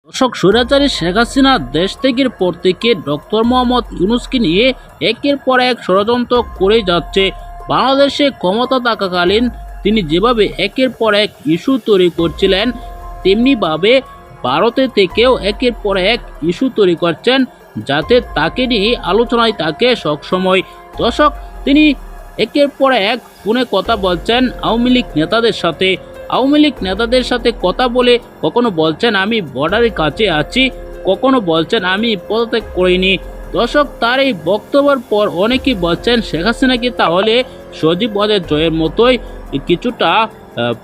দর্শক, স্বৈরাচারী শেখ হাসিনা দেশ ত্যাগের পর থেকে ডক্টর মোহাম্মদ ইউনূসকে নিয়ে একের পর এক ষড়যন্ত্র করে যাচ্ছে। বাংলাদেশে ক্ষমতা থাকাকালীন তিনি যেভাবে একের পর এক ইস্যু তৈরি করছিলেন, তেমনিভাবে ভারতে থেকেও একের পর এক ইস্যু তৈরি করছেন, যাতে তাকে নিয়ে আলোচনায় থাকে সবসময়। দর্শক, তিনি একের পর এক ফোনে কথা বলছেন আওয়ামী লীগ নেতাদের সাথে কথা বলে কখনো বলছেন আমি বর্ডারের কাছে আছি, কখনো বলছেন আমি পদত্যাগ করিনি। দর্শক, তার এই বক্তব্যের পর অনেকেই বলছেন শেখ হাসিনাকে তাহলে সজীব ওয়াজেদ জয়ের মতোই কিছুটা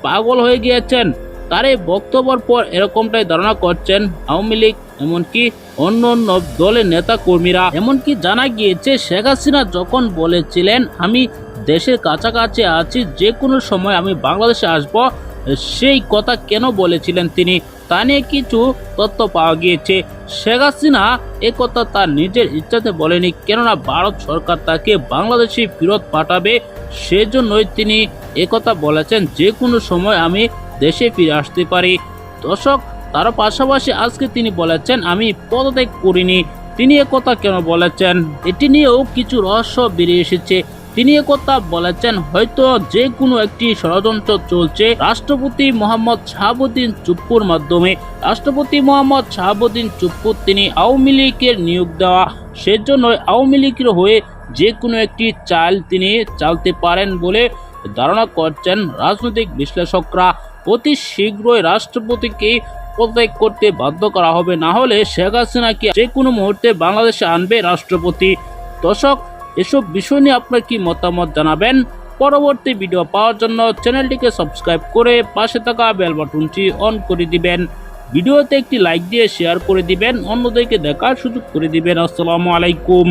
পাগল হয়ে গিয়েছেন। তার এই বক্তব্যের পর এরকমটাই ধারণা করছেন আওয়ামী লীগ, এমনকি অন্য অন্য দলের নেতা কর্মীরা। এমনকি জানা গিয়েছে শেখ হাসিনা যখন বলেছিলেন আমি দেশের কাছাকাছি আছি, যে কোনো সময় আমি বাংলাদেশে আসব, সেই কথা কেন বলেছিলেন তিনি, তা নিয়ে কিছু তথ্য পাওয়া গিয়েছে। শেখ হাসিনা এ কথা তার নিজের ইচ্ছাতে বলেনি, কেননা ভারত সরকার তাকে বাংলাদেশে ফেরত পাঠাবে, সেজন্যই তিনি একথা বলেছেন যে কোনো সময় আমি দেশে ফিরে আসতে পারি। দর্শক, তার পাশাপাশি আজকে তিনি বলেছেন আমি পদত্যাগ করিনি। তিনি একথা কেন বলেছেন, এটি নিয়েও কিছু রহস্য বেরিয়ে এসেছে। তিনি একথা বলেছেন হয়তো যে কোনো একটি ষড়যন্ত্র চলছে রাষ্ট্রপতি মোহাম্মদ শাহাবুদ্দিন চুপ্পুর মাধ্যমে। রাষ্ট্রপতি মোহাম্মদ শাহাবুদ্দিন চুপ্পু তিনি আওয়ামী লীগের নিয়োগ দেওয়া, সেজন্য আওয়ামী লীগের হয়ে যে কোনো একটি চাল তিনি চালতে পারেন বলে ধারণা করছেন রাজনৈতিক বিশ্লেষকরা। অতি শীঘ্রই রাষ্ট্রপতিকে পদত্যাগ করতে বাধ্য করা হবে, না হলে শেখ হাসিনাকে যে কোনো মুহূর্তে বাংলাদেশে আনবে রাষ্ট্রপতি। দর্শক, এসব বিষয় নিয়ে আপনার কি মতামত জানাবেন। পরবর্তী ভিডিও পাওয়ার জন্য চ্যানেলটিকে সাবস্ক্রাইব করে পাশে থাকা বেল বাটনটি অন করে দিবেন। ভিডিওতে একটি লাইক দিয়ে শেয়ার করে দিবেন, অন্যদেরকে দেখার সুযোগ করে দিবেন। আসসালামু আলাইকুম।